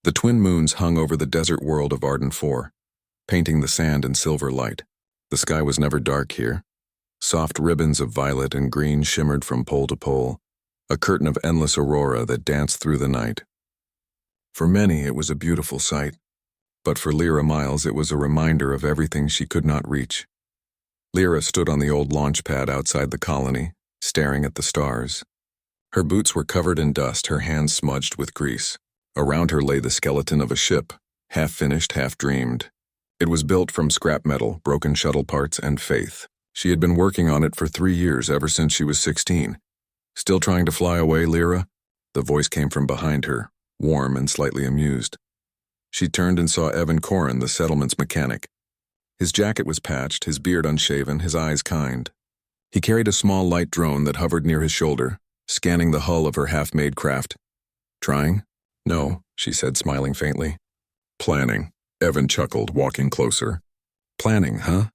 The twin moons hung over the desert world of Arden 4, painting the sand in silver light. The sky was never dark here. Soft ribbons of violet and green shimmered from pole to pole, a curtain of endless aurora that danced through the night. For many, it was a beautiful sight, but for Lyra Miles it was a reminder of everything she could not reach. Lyra stood on the old launch pad outside the colony, staring at the stars. Her boots were covered in dust, her hands smudged with grease. Around her lay the skeleton of a ship, half finished, half dreamed. It was built from scrap metal, broken shuttle parts, and faith. She had been working on it for 3 years, ever since she was 16. Still trying to fly away, Lyra? The voice came from behind her, warm and slightly amused. She turned and saw Evan Corrin, the settlement's mechanic. His jacket was patched, his beard unshaven, his eyes kind. He carried a small light drone that hovered near his shoulder, scanning the hull of her half-made craft. Trying? No, she said, smiling faintly. Planning, Evan chuckled, walking closer. Planning, huh?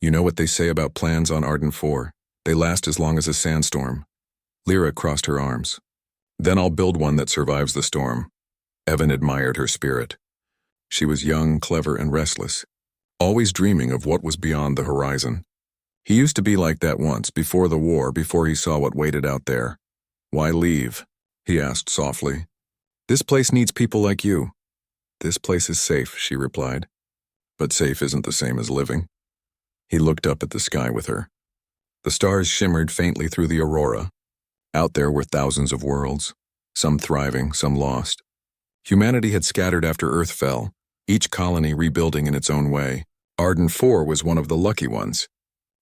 You know what they say about plans on Arden 4. They last as long as a sandstorm. Lyra crossed her arms. Then I'll build one that survives the storm. Evan admired her spirit. She was young, clever, and restless, always dreaming of what was beyond the horizon. He used to be like that once, before the war, before he saw what waited out there. Why leave? He asked softly. This place needs people like you. This place is safe, she replied. But safe isn't the same as living. He looked up at the sky with her. The stars shimmered faintly through the aurora. Out there were thousands of worlds, some thriving, some lost. Humanity had scattered after Earth fell, each colony rebuilding in its own way. Arden 4 was one of the lucky ones.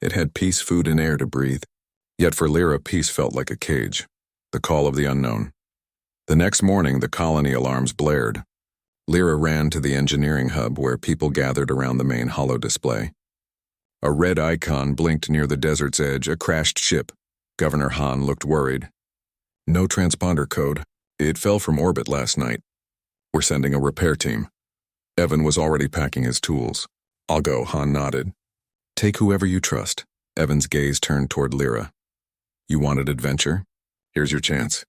It had peace, food, and air to breathe. Yet for Lyra, peace felt like a cage, the call of the unknown. The next morning, the colony alarms blared. Lyra ran to the engineering hub where people gathered around the main holo display. A red icon blinked near the desert's edge, a crashed ship. Governor Han looked worried. No transponder code. It fell from orbit last night. We're sending a repair team. Evan was already packing his tools. I'll go, Han nodded. Take whoever you trust. Evan's gaze turned toward Lyra. You wanted adventure? Here's your chance.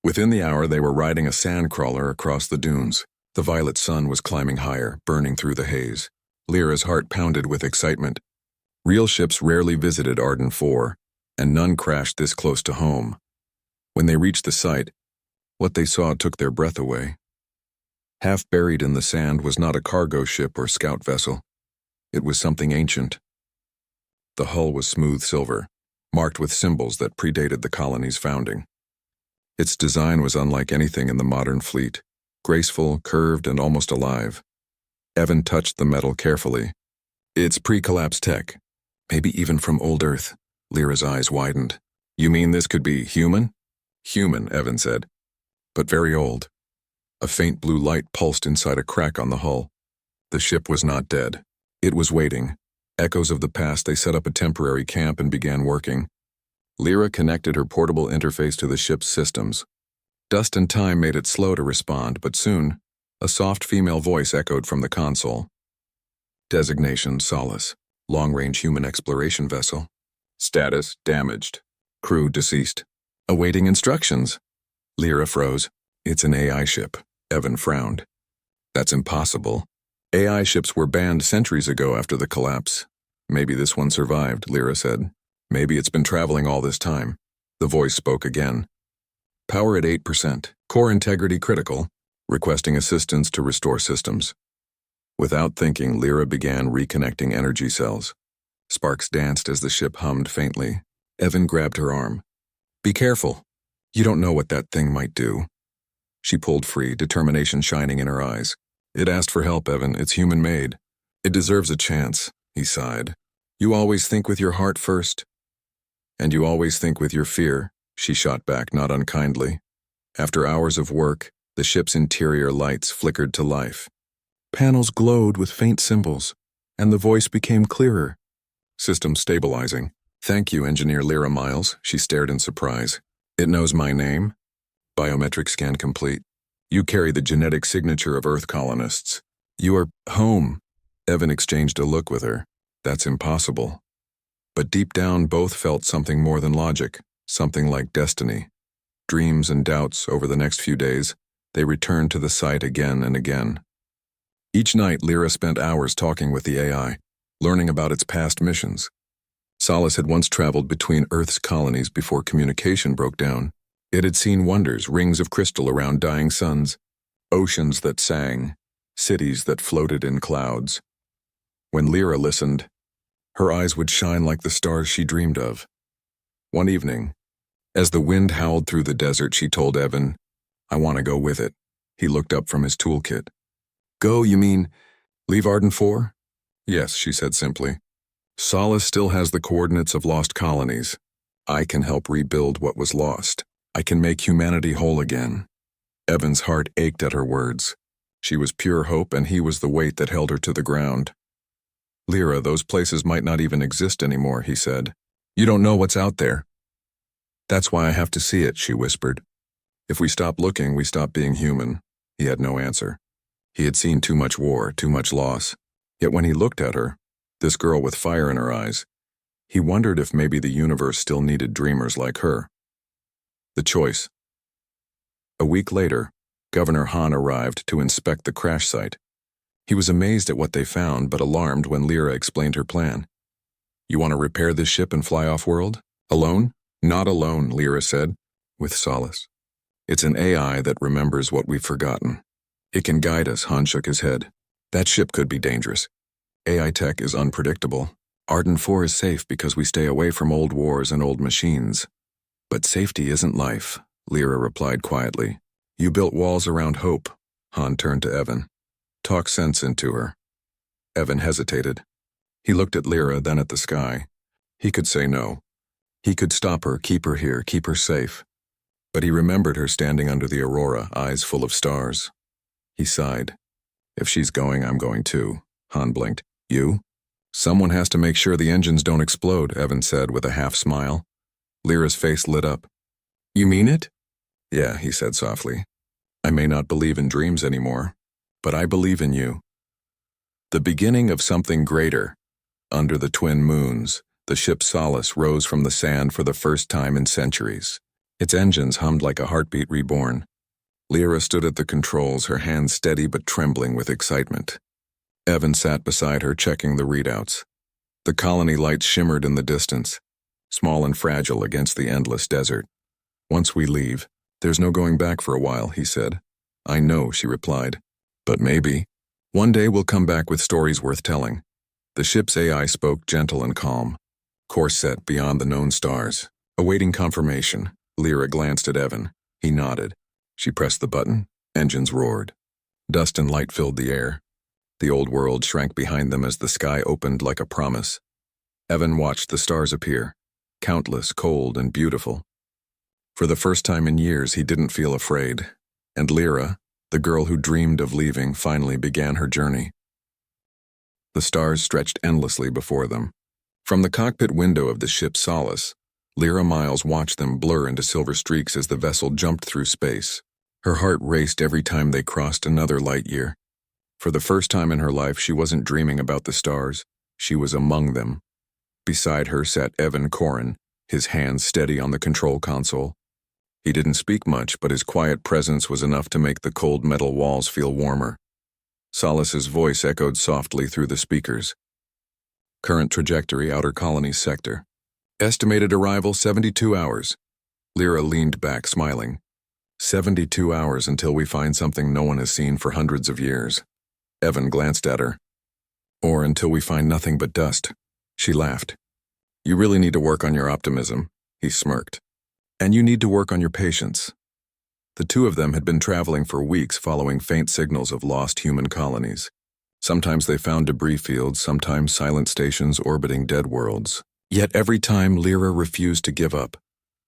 Within the hour, they were riding a sand crawler across the dunes. The violet sun was climbing higher, burning through the haze. Lyra's heart pounded with excitement. Real ships rarely visited Arden 4, and none crashed this close to home. When they reached the site, what they saw took their breath away. Half buried in the sand was not a cargo ship or scout vessel. It was something ancient. The hull was smooth silver, marked with symbols that predated the colony's founding. Its design was unlike anything in the modern fleet, graceful, curved, and almost alive. Evan touched the metal carefully. It's pre-collapse tech, maybe even from old Earth. Lyra's eyes widened. You mean this could be human? Human, Evan said, but very old. A faint blue light pulsed inside a crack on the hull. The ship was not dead. It was waiting. Echoes of the past, they set up a temporary camp and began working. Lyra connected her portable interface to the ship's systems. Dust and time made it slow to respond, but soon, a soft female voice echoed from the console. Designation, Solace. Long-range human exploration vessel. Status, damaged. Crew, deceased. Awaiting instructions. Lyra froze. It's an AI ship. Evan frowned. That's impossible. AI ships were banned centuries ago after the collapse. Maybe this one survived, Lyra said. Maybe it's been traveling all this time. The voice spoke again. Power at 8%. Core integrity critical. Requesting assistance to restore systems. Without thinking, Lyra began reconnecting energy cells. Sparks danced as the ship hummed faintly. Evan grabbed her arm. Be careful. You don't know what that thing might do. She pulled free, determination shining in her eyes. It asked for help, Evan. It's human-made. It deserves a chance, he sighed. You always think with your heart first. And you always think with your fear, she shot back, not unkindly. After hours of work, the ship's interior lights flickered to life. Panels glowed with faint symbols, and the voice became clearer. System stabilizing. Thank you, Engineer Lyra Miles, she stared in surprise. It knows my name? Biometric scan complete. You carry the genetic signature of Earth colonists. You are home. Evan exchanged a look with her. That's impossible. But deep down, both felt something more than logic, something like destiny. Dreams and doubts over the next few days, They returned to the site again and again. Each night, Lyra spent hours talking with the AI, learning about its past missions. Solace had once traveled between Earth's colonies before communication broke down. It had seen wonders, rings of crystal around dying suns, oceans that sang, cities that floated in clouds. When Lyra listened, her eyes would shine like the stars she dreamed of. One evening, as the wind howled through the desert, she told Evan, "I want to go with it." He looked up from his toolkit. "Go, you mean leave Arden 4? "Yes," she said simply. "Solace still has the coordinates of lost colonies. I can help rebuild what was lost. I can make humanity whole again." Evan's heart ached at her words. She was pure hope, and he was the weight that held her to the ground. "Lyra, those places might not even exist anymore," he said. "You don't know what's out there." "That's why I have to see it," she whispered. "If we stop looking, we stop being human." He had no answer. He had seen too much war, too much loss. Yet when he looked at her, this girl with fire in her eyes, he wondered if maybe the universe still needed dreamers like her. The choice. A week later, Governor Han arrived to inspect the crash site. He was amazed at what they found, but alarmed when Lyra explained her plan. "You want to repair this ship and fly off-world? Alone?" "Not alone," Lyra said, with solace. "It's an AI that remembers what we've forgotten. It can guide us." Han shook his head. "That ship could be dangerous. AI tech is unpredictable. Arden 4 is safe because we stay away from old wars and old machines. But safety isn't life," Lyra replied quietly. "You built walls around hope." Han turned to Evan. "Talk sense into her." Evan hesitated. He looked at Lyra, then at the sky. He could say no. He could stop her, keep her here, keep her safe. But he remembered her standing under the aurora, eyes full of stars. He sighed. "If she's going, I'm going too." Han blinked. "You?" "Someone has to make sure the engines don't explode," Evan said with a half smile. Lyra's face lit up. "You mean it?" "Yeah," he said softly. "I may not believe in dreams anymore, but I believe in you." The beginning of something greater. Under the twin moons, the ship Solace rose from the sand for the first time in centuries. Its engines hummed like a heartbeat reborn. Lyra stood at the controls, her hands steady but trembling with excitement. Evan sat beside her, checking the readouts. The colony lights shimmered in the distance, small and fragile against the endless desert. "Once we leave, there's no going back for a while," he said. "I know," she replied. "But maybe. One day we'll come back with stories worth telling." The ship's AI spoke gentle and calm. Course set beyond the known stars. Awaiting confirmation, Lyra glanced at Evan. He nodded. She pressed the button. Engines roared. Dust and light filled the air. The old world shrank behind them as the sky opened like a promise. Evan watched the stars appear, countless, cold, and beautiful. For the first time in years, he didn't feel afraid. And Lyra, the girl who dreamed of leaving, finally began her journey. The stars stretched endlessly before them. From the cockpit window of the ship Solace, Lyra Miles watched them blur into silver streaks as the vessel jumped through space. Her heart raced every time they crossed another light year. For the first time in her life, she wasn't dreaming about the stars. She was among them. Beside her sat Evan Corrin, his hands steady on the control console. He didn't speak much, but his quiet presence was enough to make the cold metal walls feel warmer. Solace's voice echoed softly through the speakers. "Current trajectory, outer colony sector. Estimated arrival 72 hours. Lyra leaned back, smiling. 72 hours until we find something no one has seen for hundreds of years. Evan glanced at her. "Or until we find nothing but dust." She laughed. "You really need to work on your optimism," he smirked. "And you need to work on your patience." The two of them had been traveling for weeks following faint signals of lost human colonies. Sometimes they found debris fields, sometimes silent stations orbiting dead worlds. Yet every time Lyra refused to give up.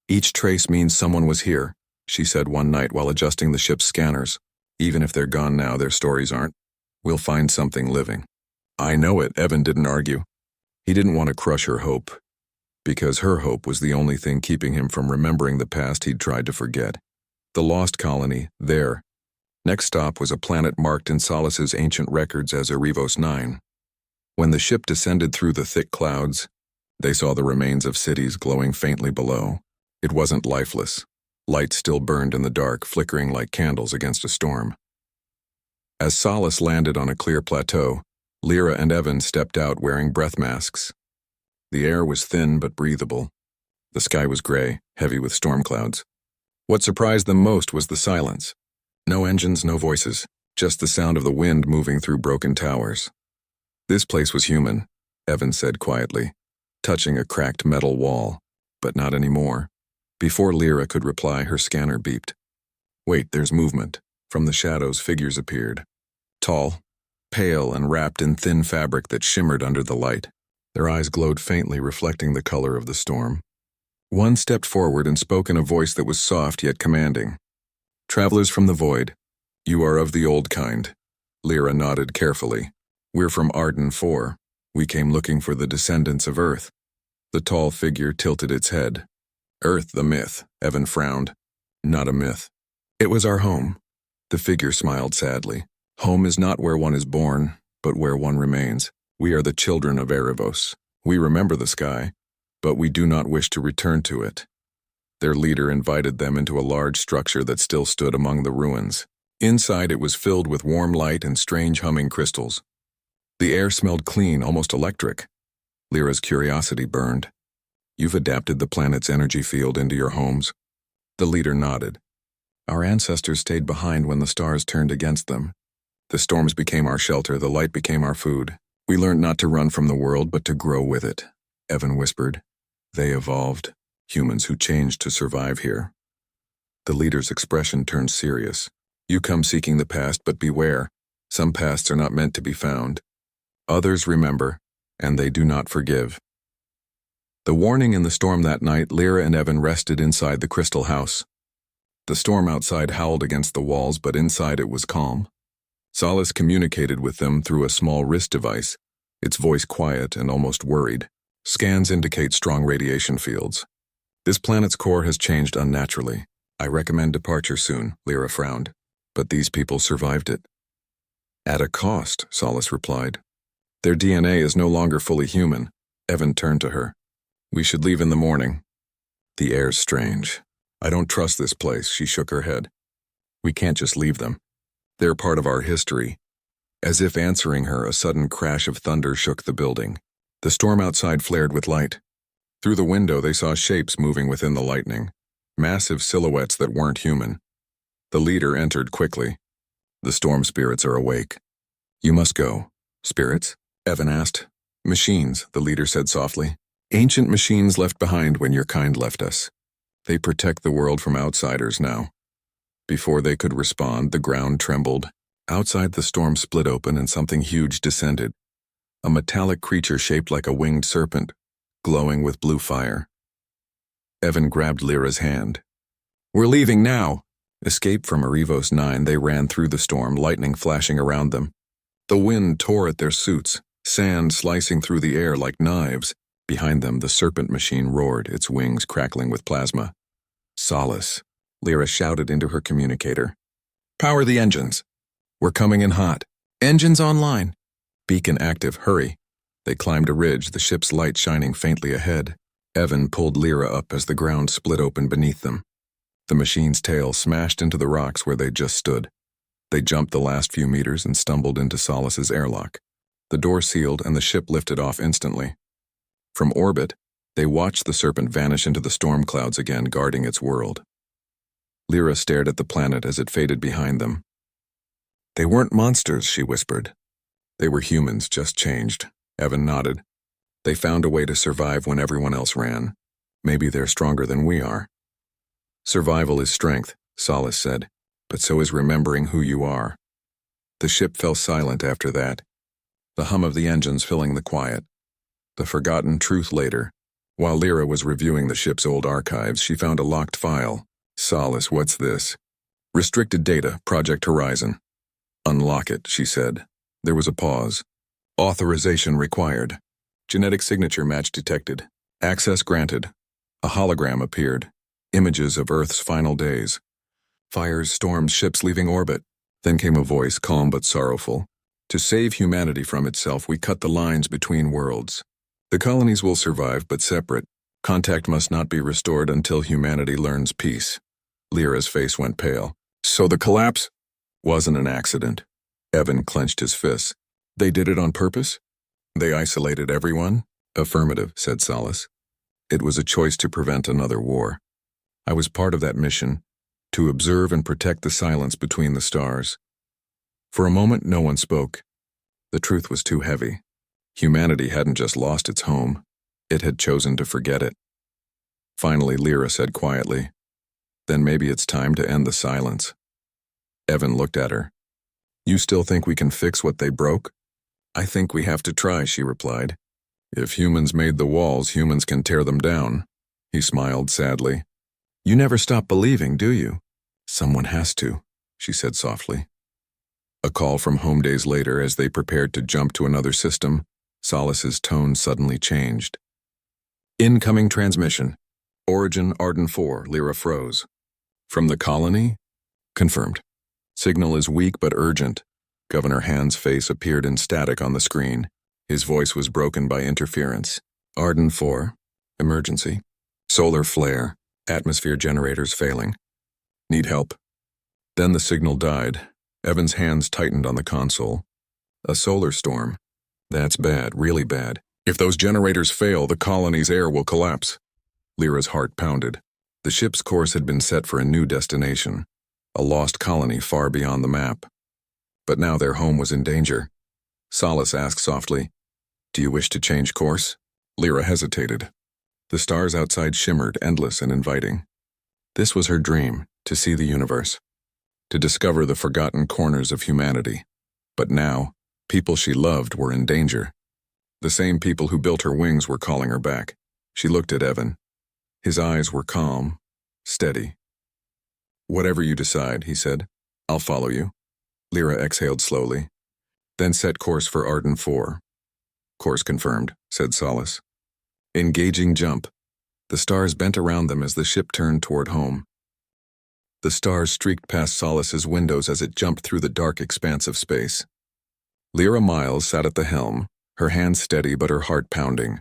"Each trace means someone was here," she said one night while adjusting the ship's scanners. "Even if they're gone now, their stories aren't. We'll find something living." "I know it," Evan didn't argue. He didn't want to crush her hope, because her hope was the only thing keeping him from remembering the past he'd tried to forget. The lost colony, there. Next stop was a planet marked in Solace's ancient records as Arivos 9. When the ship descended through the thick clouds, they saw the remains of cities glowing faintly below. It wasn't lifeless. Lights still burned in the dark, flickering like candles against a storm. As Solace landed on a clear plateau, Lyra and Evan stepped out wearing breath masks. The air was thin but breathable. The sky was gray, heavy with storm clouds. What surprised them most was the silence. No engines, no voices, just the sound of the wind moving through broken towers. This place was human, Evan said quietly, touching a cracked metal wall, but not anymore. Before Lyra could reply, her scanner beeped. Wait, there's movement. From the shadows, figures appeared. Tall, pale, and wrapped in thin fabric that shimmered under the light. Their eyes glowed faintly, reflecting the color of the storm. One stepped forward and spoke in a voice that was soft yet commanding. Travelers from the void, you are of the old kind. Lyra nodded carefully. We're from Arden 4. We came looking for the descendants of Earth. The tall figure tilted its head. Earth, the myth, Evan frowned. Not a myth. It was our home. The figure smiled sadly. Home is not where one is born, but where one remains. We are the children of Erebos. We remember the sky, but we do not wish to return to it. Their leader invited them into a large structure that still stood among the ruins. Inside it was filled with warm light and strange humming crystals. The air smelled clean, almost electric. Lyra's curiosity burned. You've adapted the planet's energy field into your homes? The leader nodded. Our ancestors stayed behind when the stars turned against them. The storms became our shelter, the light became our food. We learned not to run from the world, but to grow with it, Evan whispered. They evolved, humans who changed to survive here. The leader's expression turned serious. You come seeking the past, but beware. Some pasts are not meant to be found. Others remember, and they do not forgive. The warning in the storm that night, Lyra and Evan rested inside the crystal house. The storm outside howled against the walls, but inside it was calm. Solace communicated with them through a small wrist device, its voice quiet and almost worried. Scans indicate strong radiation fields. This planet's core has changed unnaturally. I recommend departure soon, Lyra frowned. But these people survived it. At a cost, Solace replied. Their DNA is no longer fully human. Evan turned to her. We should leave in the morning. The air's strange. I don't trust this place, she shook her head. We can't just leave them. They're part of our history. As if answering her, a sudden crash of thunder shook the building. The storm outside flared with light. Through the window they saw shapes moving within the lightning, massive silhouettes that weren't human. The leader entered quickly. The storm spirits are awake. You must go. Spirits? Evan asked. Machines, the leader said softly. Ancient machines left behind when your kind left us. They protect the world from outsiders now. Before they could respond, the ground trembled. Outside, the storm split open and something huge descended. A metallic creature shaped like a winged serpent, glowing with blue fire. Evan grabbed Lyra's hand. We're leaving now. Escaped from Arevos 9, they ran through the storm, lightning flashing around them. The wind tore at their suits, sand slicing through the air like knives. Behind them, the serpent machine roared, its wings crackling with plasma. Solace, Lyra shouted into her communicator. Power the engines. We're coming in hot. Engines online. Beacon active, hurry. They climbed a ridge, the ship's light shining faintly ahead. Evan pulled Lyra up as the ground split open beneath them. The machine's tail smashed into the rocks where they just stood. They jumped the last few meters and stumbled into Solace's airlock. The door sealed and the ship lifted off instantly. From orbit, they watched the serpent vanish into the storm clouds again, guarding its world. Lyra stared at the planet as it faded behind them. They weren't monsters, she whispered. They were humans, just changed. Evan nodded. They found a way to survive when everyone else ran. Maybe they're stronger than we are. Survival is strength, Solace said, but so is remembering who you are. The ship fell silent after that, the hum of the engines filling the quiet. The forgotten truth later. While Lyra was reviewing the ship's old archives, she found a locked file. Solace, what's this? Restricted data, Project Horizon. Unlock it, she said. There was a pause. Authorization required. Genetic signature match detected. Access granted. A hologram appeared. Images of Earth's final days. Fires, storms, ships leaving orbit. Then came a voice, calm but sorrowful. To save humanity from itself, we cut the lines between worlds. The colonies will survive, but separate. Contact must not be restored until humanity learns peace. Lyra's face went pale. So the collapse wasn't an accident. Evan clenched his fists. They did it on purpose? They isolated everyone? Affirmative, said Solace. It was a choice to prevent another war. I was part of that mission, to observe and protect the silence between the stars. For a moment, no one spoke. The truth was too heavy. Humanity hadn't just lost its home. It had chosen to forget it. Finally, Lyra said quietly, "Then maybe it's time to end the silence." Evan looked at her. "You still think we can fix what they broke?" "I think we have to try," she replied. "If humans made the walls, humans can tear them down." He smiled sadly. "You never stop believing, do you?" "Someone has to," she said softly. A call from home days later as they prepared to jump to another system, Solace's tone suddenly changed. "Incoming transmission. Origin Arden 4, Lyra froze. From the colony? Confirmed. Signal is weak but urgent." Governor Hand's face appeared in static on the screen. His voice was broken by interference. "Arden 4. Emergency. Solar flare. Atmosphere generators failing. Need help." Then the signal died. Evan's hands tightened on the console. "A solar storm. That's bad, really bad. If those generators fail, the colony's air will collapse." Lyra's heart pounded. The ship's course had been set for a new destination, a lost colony far beyond the map. But now their home was in danger. Solace asked softly, "Do you wish to change course?" Lyra hesitated. The stars outside shimmered, endless and inviting. This was her dream, to see the universe, to discover the forgotten corners of humanity. But now, people she loved were in danger. The same people who built her wings were calling her back. She looked at Evan. His eyes were calm, steady. "Whatever you decide," he said. "I'll follow you." Lyra exhaled slowly, then set course for Arden 4. "Course confirmed," said Solace. Engaging jump. The stars bent around them as the ship turned toward home. The stars streaked past Solace's windows as it jumped through the dark expanse of space. Lyra Miles sat at the helm, her hands steady but her heart pounding.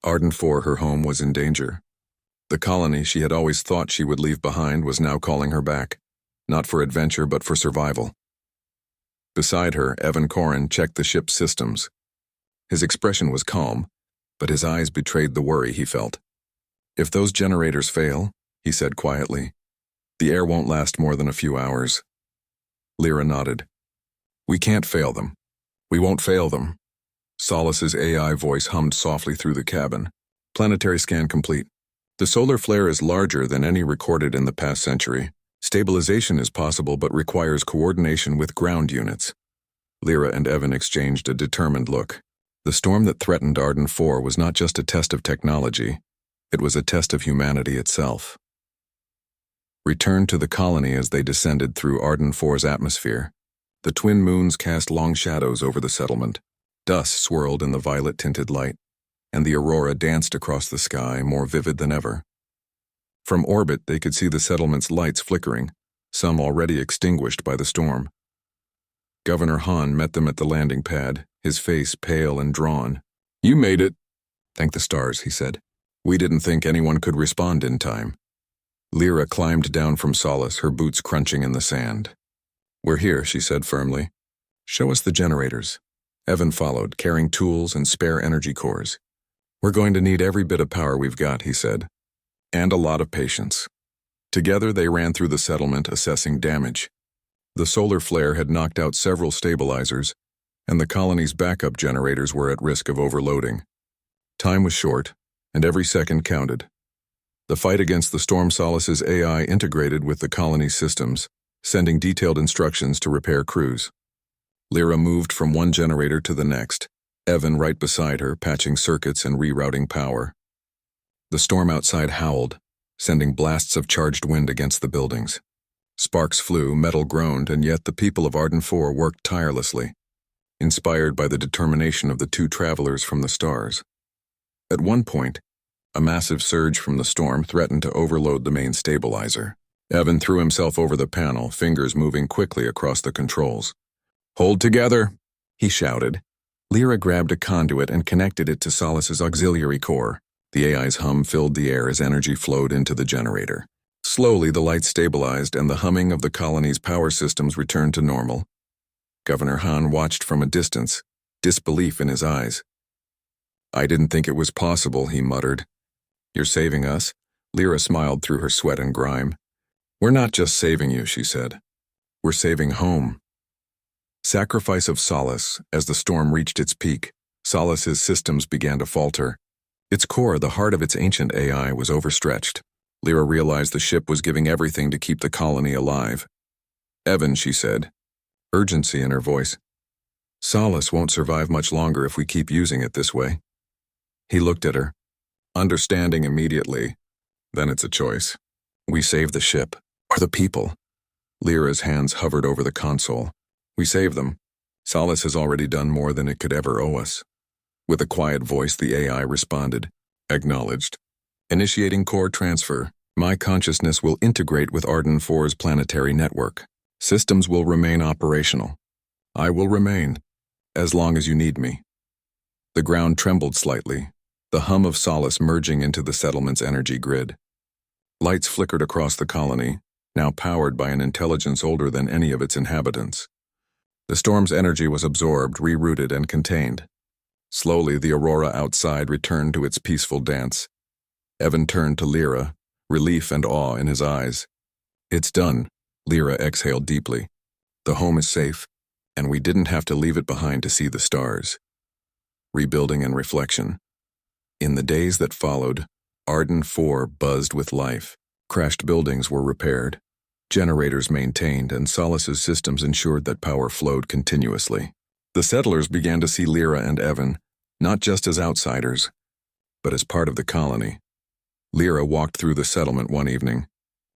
Arden 4, her home, was in danger. The colony she had always thought she would leave behind was now calling her back, not for adventure but for survival. Beside her, Evan Corrin checked the ship's systems. His expression was calm, but his eyes betrayed the worry he felt. "If those generators fail," he said quietly, "the air won't last more than a few hours." Lyra nodded. "We can't fail them. We won't fail them." Solace's AI voice hummed softly through the cabin. "Planetary scan complete. The solar flare is larger than any recorded in the past century. Stabilization is possible but requires coordination with ground units." Lyra and Evan exchanged a determined look. The storm that threatened Arden 4 was not just a test of technology, it was a test of humanity itself. Returned to the colony as they descended through Arden 4's atmosphere. The twin moons cast long shadows over the settlement. Dust swirled in the violet-tinted light, and the aurora danced across the sky, more vivid than ever. From orbit, they could see the settlement's lights flickering, some already extinguished by the storm. Governor Han met them at the landing pad, his face pale and drawn. "You made it." "Thank the stars," he said. "We didn't think anyone could respond in time." Lyra climbed down from Solace, her boots crunching in the sand. "We're here," she said firmly. "Show us the generators." Evan followed, carrying tools and spare energy cores. "We're going to need every bit of power we've got," he said. "And a lot of patience." Together they ran through the settlement, assessing damage. The solar flare had knocked out several stabilizers, and the colony's backup generators were at risk of overloading. Time was short, and every second counted. The fight against the storm, Solace's AI integrated with the colony's systems, sending detailed instructions to repair crews. Lyra moved from one generator to the next, Evan right beside her, patching circuits and rerouting power. The storm outside howled, sending blasts of charged wind against the buildings. Sparks flew, metal groaned, and yet the people of Arden 4 worked tirelessly, inspired by the determination of the two travelers from the stars. At one point, a massive surge from the storm threatened to overload the main stabilizer. Evan threw himself over the panel, fingers moving quickly across the controls. "Hold together," he shouted. Lyra grabbed a conduit and connected it to Solace's auxiliary core. The AI's hum filled the air as energy flowed into the generator. Slowly, the lights stabilized and the humming of the colony's power systems returned to normal. Governor Han watched from a distance, disbelief in his eyes. "I didn't think it was possible," he muttered. "You're saving us?" Lyra smiled through her sweat and grime. "We're not just saving you," she said. "We're saving home." Sacrifice of Solace. As the storm reached its peak, Solace's systems began to falter. Its core, the heart of its ancient AI, was overstretched. Lyra realized the ship was giving everything to keep the colony alive. "Evan," she said, urgency in her voice. "Solace won't survive much longer if we keep using it this way." He looked at her, understanding immediately. "Then it's a choice. We save the ship, or the people." Lyra's hands hovered over the console. "We save them. Solace has already done more than it could ever owe us." With a quiet voice, the AI responded. "Acknowledged. Initiating core transfer. My consciousness will integrate with Arden 4's planetary network. Systems will remain operational. I will remain, as long as you need me." The ground trembled slightly, the hum of Solace merging into the settlement's energy grid. Lights flickered across the colony, now powered by an intelligence older than any of its inhabitants. The storm's energy was absorbed, rerouted, and contained. Slowly, the aurora outside returned to its peaceful dance. Evan turned to Lyra, relief and awe in his eyes. "It's done," Lyra exhaled deeply. "The home is safe, and we didn't have to leave it behind to see the stars." Rebuilding and reflection. In the days that followed, Arden 4 buzzed with life. Crashed buildings were repaired, generators maintained, and Solace's systems ensured that power flowed continuously. The settlers began to see Lyra and Evan, not just as outsiders, but as part of the colony. Lyra walked through the settlement one evening,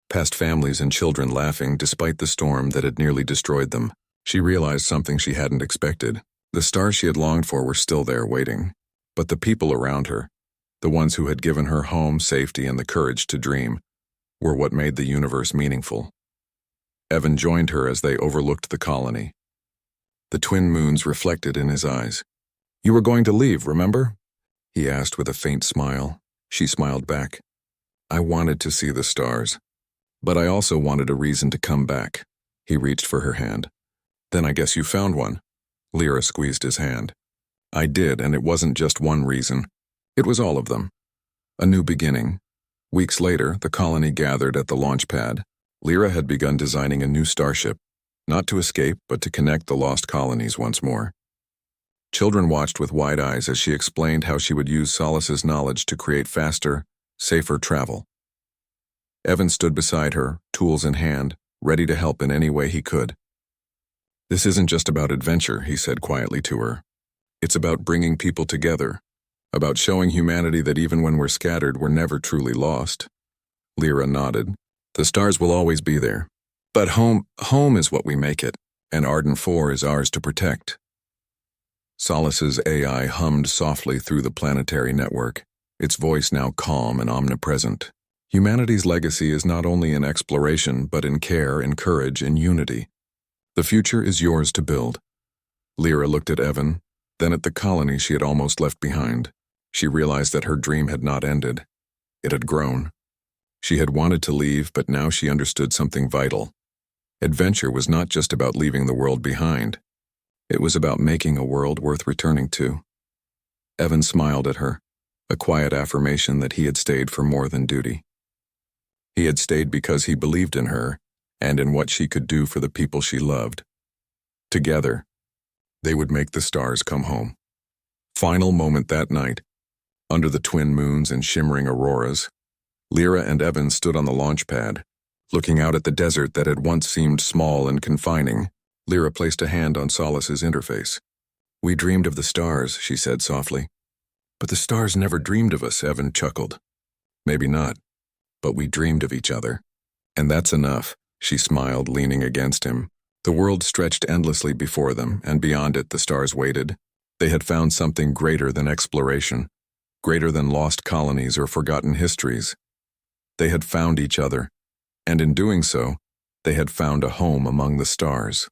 past families and children laughing despite the storm that had nearly destroyed them. She realized something she hadn't expected. The stars she had longed for were still there waiting, but the people around her, the ones who had given her home, safety, and the courage to dream, were what made the universe meaningful. Evan joined her as they overlooked the colony. The twin moons reflected in his eyes. "You were going to leave, remember?" he asked with a faint smile. She smiled back. "I wanted to see the stars, but I also wanted a reason to come back." He reached for her hand. "Then I guess you found one." Lyra squeezed his hand. "I did, and it wasn't just one reason. It was all of them. A new beginning." Weeks later, the colony gathered at the launch pad. Lyra had begun designing a new starship, not to escape, but to connect the lost colonies once more. Children watched with wide eyes as she explained how she would use Solace's knowledge to create faster, safer travel. Evan stood beside her, tools in hand, ready to help in any way he could. "This isn't just about adventure," he said quietly to her. "It's about bringing people together, about showing humanity that even when we're scattered, we're never truly lost." Lyra nodded. "The stars will always be there. But home is what we make it, and Arden 4 is ours to protect." Solace's AI hummed softly through the planetary network, its voice now calm and omnipresent. Humanity's legacy is not only in exploration, but in care, in courage, in unity. The future is yours to build. Lyra looked at Evan, then at the colony she had almost left behind. She realized that her dream had not ended. It had grown. She had wanted to leave, but now she understood something vital. Adventure was not just about leaving the world behind. It was about making a world worth returning to. Evan smiled at her, a quiet affirmation that he had stayed for more than duty. He had stayed because he believed in her and in what she could do for the people she loved. Together, they would make the stars come home. Final moment that night, under the twin moons and shimmering auroras, Lyra and Evan stood on the launch pad, looking out at the desert that had once seemed small and confining. Lyra placed a hand on Solace's interface. "We dreamed of the stars," she said softly. "But the stars never dreamed of us," Evan chuckled. "Maybe not, but we dreamed of each other. And that's enough," she smiled, leaning against him. The world stretched endlessly before them, and beyond it the stars waited. They had found something greater than exploration, greater than lost colonies or forgotten histories. They had found each other, and in doing so, they had found a home among the stars.